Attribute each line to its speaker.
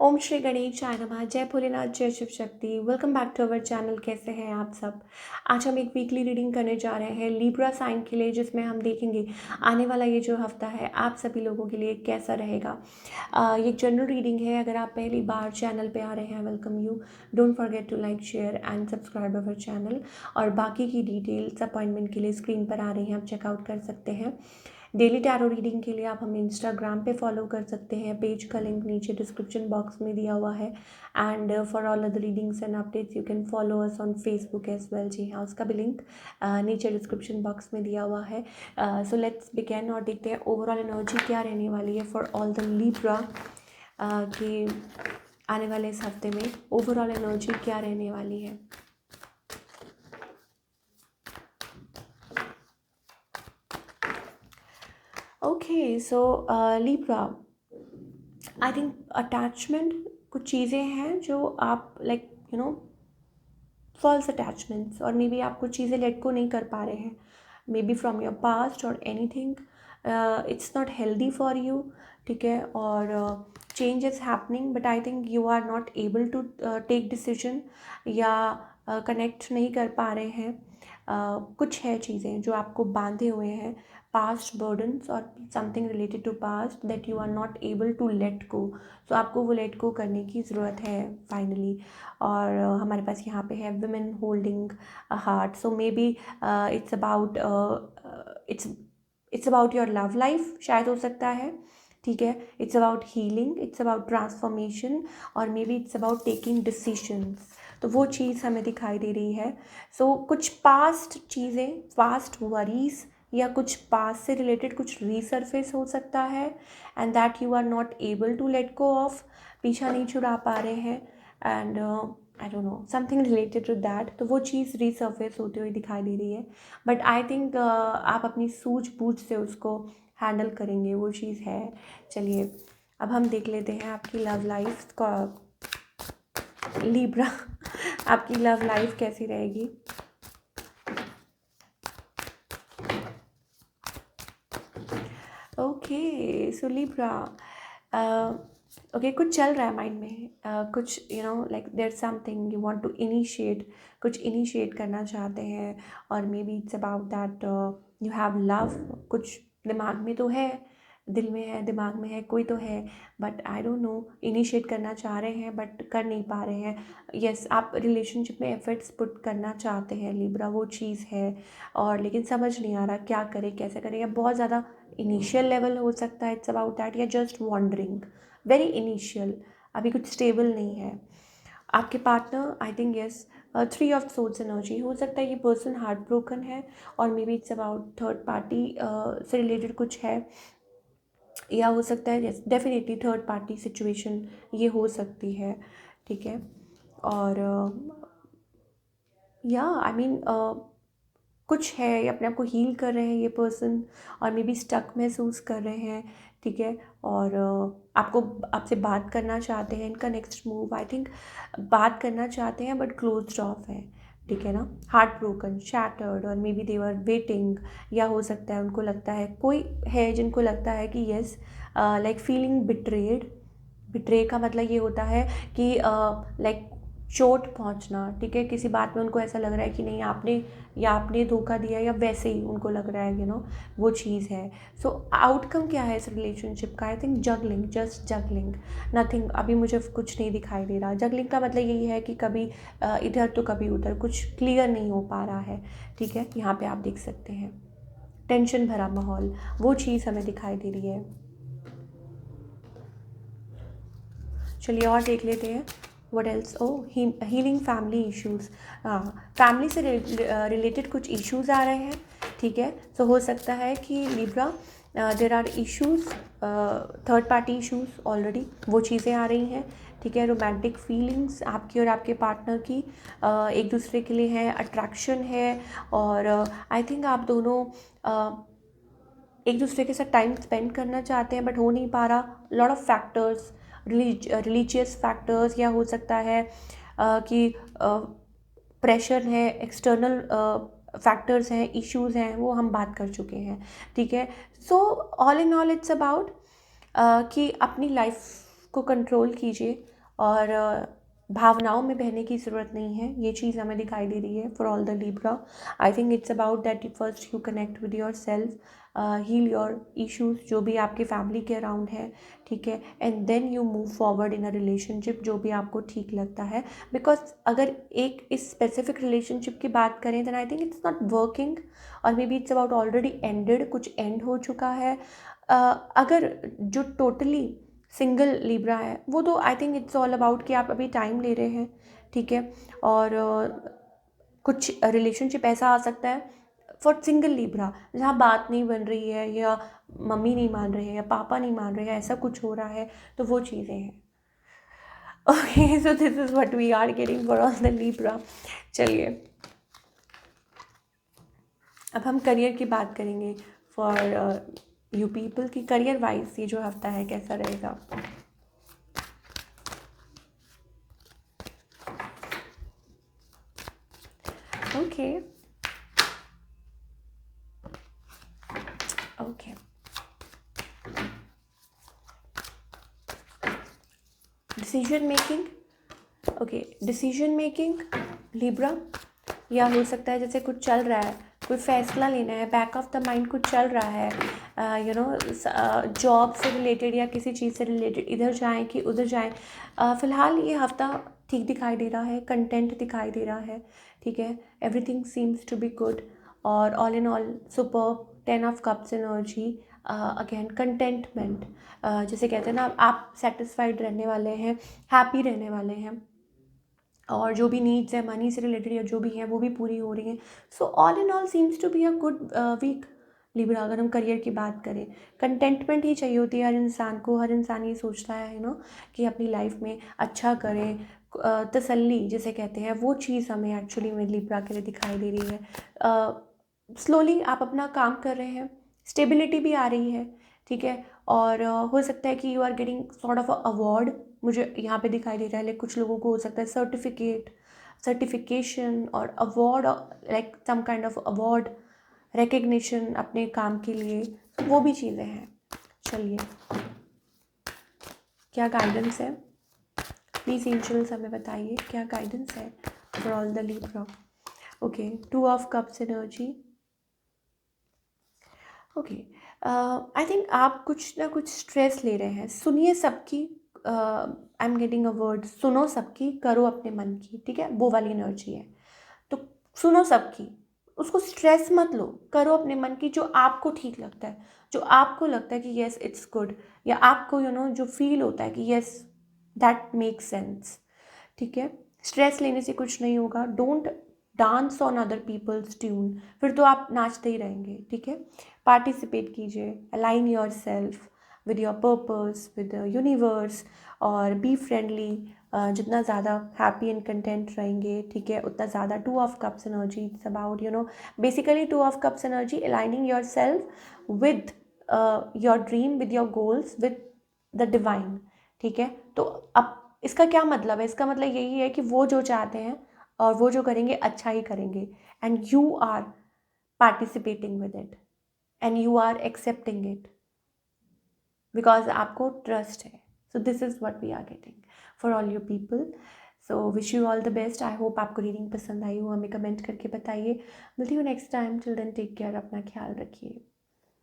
Speaker 1: ओम श्री गणेशाय नमः। जय भोलेनाथ, जय Shiv Shakti. Welcome back to our channel. कैसे हैं आप सब? आज हम एक वीकली रीडिंग करने जा रहे हैं लिब्रा साइन के लिए, जिसमें हम देखेंगे आने वाला ये जो हफ्ता है आप सभी लोगों के लिए कैसा रहेगा। ये एक जनरल रीडिंग है। अगर आप पहली बार चैनल पे आ रहे हैं, welcome you. Don't forget to like, share and subscribe our channel. और बाकी की डिटेल्स अपॉइंटमेंट के लिए स्क्रीन पर आ रही हैं, आप चेकआउट कर सकते हैं। डेली टैरो रीडिंग के लिए आप हमें इंस्टाग्राम पे फॉलो कर सकते हैं। पेज का लिंक नीचे डिस्क्रिप्शन बॉक्स में दिया हुआ है। And for all other readings and updates you can follow us on Facebook as well. जी हाँ, उसका भी लिंक नीचे डिस्क्रिप्शन बॉक्स में दिया हुआ है। सो लेट्स बिगिन और देखते हैं ओवरऑल एनर्जी क्या रहने वाली है फॉर ऑल द लिब्रा कि आने वाले इस हफ्ते में ओवरऑल एनर्जी क्या रहने वाली है। Okay, so Libra, I think attachment कुछ चीज़ें हैं जो आप लाइक फॉल्स अटैचमेंट्स, और मे बी आप कुछ चीज़ें लेट को नहीं कर पा रहे हैं, maybe from your past और anything. It's not healthy for you, ठीक है। और change is happening but I think you are not able to take decision, या कनेक्ट नहीं कर पा रहे हैं। कुछ है चीज़ें जो आपको बांधे हुए हैं, पास्ट बर्डन्स और something related to past that you are not able to let go. So आपको वो लेट गो करने की ज़रूरत है फाइनली। और हमारे पास यहाँ पे है women holding a heart. So maybe it's about it's about your love life, शायद हो सकता है, ठीक है। It's about healing, it's about transformation, और maybe it's about taking decisions. तो वो चीज़ हमें दिखाई दे रही है। सो कुछ पास्ट चीज़ें, पास्ट वरीज, या कुछ पास्ट से रिलेटेड कुछ रीसर्फेस हो सकता है, and that you are not able to let go off, पीछा नहीं छुड़ा पा रहे हैं। And I don't know, something related to that. तो वो चीज़ रीसर्फेस होती हुई दिखाई दे रही है। बट आई थिंक आप अपनी सूझबूझ से उसको हैंडल करेंगे, वो चीज़ है। चलिए अब हम देख लेते हैं आपकी लव लाइफ का, लिब्रा आपकी लव लाइफ कैसी रहेगी। ओके, सो लिब्रा, ओके, कुछ चल रहा है माइंड में, कुछ like there something you want to initiate, कुछ इनिशिएट करना चाहते हैं। और maybe it's about that you have love, कुछ दिमाग में तो है, दिल में है, दिमाग में है, कोई तो है, but I don't no, initiate करना चाह रहे हैं बट कर नहीं पा रहे हैं। यस, आप रिलेशनशिप में एफर्ट्स पुट करना चाहते हैं लिब्रा, वो चीज़ है। और लेकिन समझ नहीं आ रहा क्या करें, कैसे करें, या बहुत ज़्यादा इनिशियल लेवल हो सकता है, इट्स अबाउट दैट, या जस्ट वॉन्डरिंग, वेरी इनिशियल, अभी कुछ स्टेबल नहीं है। आपके partner, I think yes, 3 of swords energy हो सकता है। ये पर्सन हार्ट ब्रोकन है, और maybe it's about third party से रिलेटेड कुछ है, या हो सकता है yes, definitely third party situation ये हो सकती है, ठीक है। और या आई मीन कुछ है, ये अपने आप को हील कर रहे हैं ये पर्सन, और मे बी स्टक महसूस कर रहे हैं, ठीक है। और आपको, आपसे बात करना चाहते हैं। इनका नेक्स्ट मूव आई थिंक बात करना चाहते हैं बट क्लोज्ड ऑफ है, ठीक है ना। हार्ट ब्रोकन, शैटर्ड, और may be they were waiting, या हो सकता है उनको लगता है, कोई है जिनको लगता है कि yes, like feeling betrayed. Betray का मतलब ये होता है कि लाइक चोट पहुंचना, ठीक है। किसी बात में उनको ऐसा लग रहा है कि नहीं, आपने, या आपने धोखा दिया, या वैसे ही उनको लग रहा है वो चीज़ है। सो आउटकम क्या है इस रिलेशनशिप का? I think juggling, just juggling, nothing. अभी मुझे कुछ नहीं दिखाई दे रहा। जगलिंग का मतलब यही है कि कभी इधर तो कभी उधर, कुछ क्लियर नहीं हो पा रहा है, ठीक है। यहाँ पे आप देख सकते हैं टेंशन भरा माहौल, वो चीज़ हमें दिखाई दे रही है। चलिए और देख लेते हैं what else. Oh, healing family issues, family से रिलेटेड कुछ इश्यूज़ आ रहे हैं, ठीक है। सो हो सकता है कि Libra there are issues, third party issues already, वो चीज़ें आ रही हैं, ठीक है। रोमांटिक फीलिंग्स आपकी और आपके पार्टनर की एक दूसरे के लिए है, अट्रैक्शन है, और आई थिंक आप दोनों एक दूसरे के साथ टाइम स्पेंड करना चाहते हैं बट हो नहीं पा रहा। Lot of factors, religious factors, या हो सकता है कि प्रेशर है, एक्सटर्नल फैक्टर्स हैं, इश्यूज़ हैं, वो हम बात कर चुके हैं, ठीक है। सो all in all it's about कि अपनी लाइफ को कंट्रोल कीजिए और भावनाओं में बहने की ज़रूरत नहीं है, ये चीज़ हमें दिखाई दे रही है for all the Libra. I think it's about that you first you connect with yourself, heal your issues जो भी आपके फैमिली के अराउंड है, ठीक है, and then you move forward in a relationship जो भी आपको ठीक लगता है। बिकॉज अगर एक इस स्पेसिफिक रिलेशनशिप की बात करें then I think it's not working, और maybe it's about already ended, कुछ एंड हो चुका है। अगर जो टोटली सिंगल लिब्रा है वो तो आई थिंक इट्स ऑल अबाउट कि आप अभी टाइम ले रहे हैं, ठीक है, और कुछ रिलेशनशिप ऐसा आ सकता है फॉर सिंगल लिब्रा जहाँ बात नहीं बन रही है, या मम्मी नहीं मान रहे हैं, या पापा नहीं मान रहे हैं, ऐसा कुछ हो रहा है, तो वो चीज़ें हैं। Okay, so this is what we are getting for all the Libra. चलिए अब हम करियर की बात करेंगे फॉर यू पीपल की करियर वाइज ये जो हफ्ता है कैसा रहेगा। Okay okay, decision making, okay, decision making Libra, या हो सकता है जैसे कुछ चल रहा है, कोई फैसला लेना है, बैक ऑफ द माइंड कुछ चल रहा है, यू नो, जॉब से रिलेटेड या किसी चीज़ से रिलेटेड, इधर जाएं कि उधर जाएं। फ़िलहाल ये हफ्ता ठीक दिखाई दे रहा है, कंटेंट दिखाई दे रहा है, ठीक है, everything seems to be good, और all in all super 10 of cups energy, again contentment, जैसे कहते हैं ना आप सेटिस्फाइड रहने वाले हैं, हैप्पी रहने वाले हैं, और जो भी नीड्स है मनी से रिलेटेड या जो भी है वो भी पूरी हो रही हैं। So all in all seems to be a good week Libra. अगर हम करियर की बात करें, कंटेंटमेंट ही चाहिए होती है हर इंसान को, हर इंसान ये सोचता है यू नो कि अपनी लाइफ में अच्छा करें, तसल्ली जिसे कहते हैं, वो चीज़ हमें एक्चुअली में लिब्रा के लिए दिखाई दे रही है। स्लोली आप अपना काम कर रहे हैं, स्टेबिलिटी भी आ रही है, ठीक है, और हो सकता है कि you are getting sort of a award, मुझे यहाँ पे दिखाई दे रहा है। लाइक कुछ लोगों को हो सकता है सर्टिफिकेट, सर्टिफिकेशन और award, like some kind of award, recognition अपने काम के लिए, वो भी चीज़ें हैं। चलिए क्या गाइडेंस है प्लीज़ एंजल्स हमें बताइए, क्या गाइडेंस है for all the Libra. Okay, 2 of cups energy, okay, I think आप कुछ ना कुछ स्ट्रेस ले रहे हैं, सुनिए सबकी, I am getting a word, सुनो सबकी करो अपने मन की, ठीक है, वो वाली एनर्जी है। तो सुनो सबकी, उसको स्ट्रेस मत लो, करो अपने मन की जो आपको ठीक लगता है, जो आपको लगता है कि येस इट्स गुड, या आपको यू नो जो फील होता है कि येस दैट मेक्स सेंस, ठीक है। स्ट्रेस लेने से कुछ नहीं होगा, don't dance on other people's tune, फिर तो आप नाचते ही रहेंगे, ठीक है। पार्टिसिपेट कीजिए, align your self with your purpose, with universe, और बी फ्रेंडली, जितना ज़्यादा हैप्पी एंड कंटेंट रहेंगे, ठीक है, उतना ज़्यादा 2 of cups energy, it's about you know basically 2 of cups energy aligning your self with your dream, with your goals, with the divine, ठीक है। तो अब इसका क्या मतलब है, इसका मतलब यही है कि वो जो चाहते हैं और वो जो करेंगे अच्छा ही करेंगे, and you are participating with it, and you are accepting it because आपको ट्रस्ट है। So this is what we are getting for all you people. So wish you all the best. I hope आपको reading पसंद आई हो, हमें comment करके बताइए। मिलती हूँ next time, till then take care, अपना ख्याल रखिए।